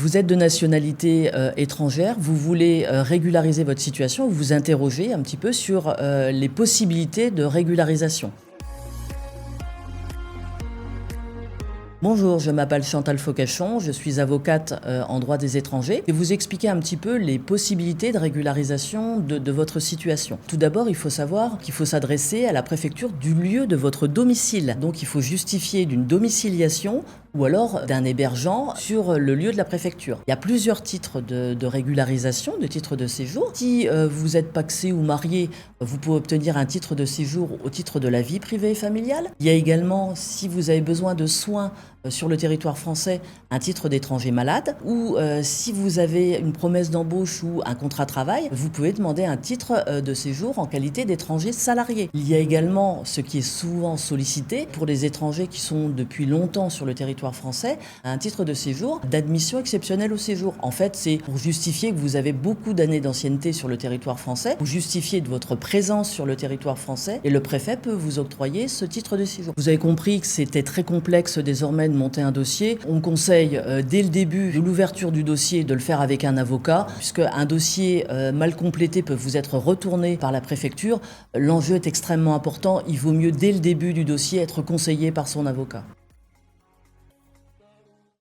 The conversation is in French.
Vous êtes de nationalité étrangère, vous voulez régulariser votre situation, vous vous interrogez un petit peu sur les possibilités de régularisation. Bonjour, je m'appelle Chantal Faucachon, je suis avocate en droit des étrangers et vous expliquer un petit peu les possibilités de régularisation de votre situation. Tout d'abord, il faut savoir qu'il faut s'adresser à la préfecture du lieu de votre domicile. Donc il faut justifier d'une domiciliation ou alors d'un hébergement sur le lieu de la préfecture. Il y a plusieurs titres de régularisation, de titres de séjour. Si vous êtes pacsé ou marié, vous pouvez obtenir un titre de séjour au titre de la vie privée et familiale. Il y a également, si vous avez besoin de soins sur le territoire français, un titre d'étranger malade, ou si vous avez une promesse d'embauche ou un contrat de travail, vous pouvez demander un titre de séjour en qualité d'étranger salarié. Il y a également ce qui est souvent sollicité pour les étrangers qui sont depuis longtemps sur le territoire français, un titre de séjour d'admission exceptionnelle au séjour. En fait, c'est pour justifier que vous avez beaucoup d'années d'ancienneté sur le territoire français, pour justifier de votre présence sur le territoire français, et le préfet peut vous octroyer ce titre de séjour. Vous avez compris que c'était très complexe désormais de monter un dossier. On conseille dès le début de l'ouverture du dossier de le faire avec un avocat, puisque un dossier mal complété peut vous être retourné par la préfecture. L'enjeu est extrêmement important. Il vaut mieux dès le début du dossier être conseillé par son avocat.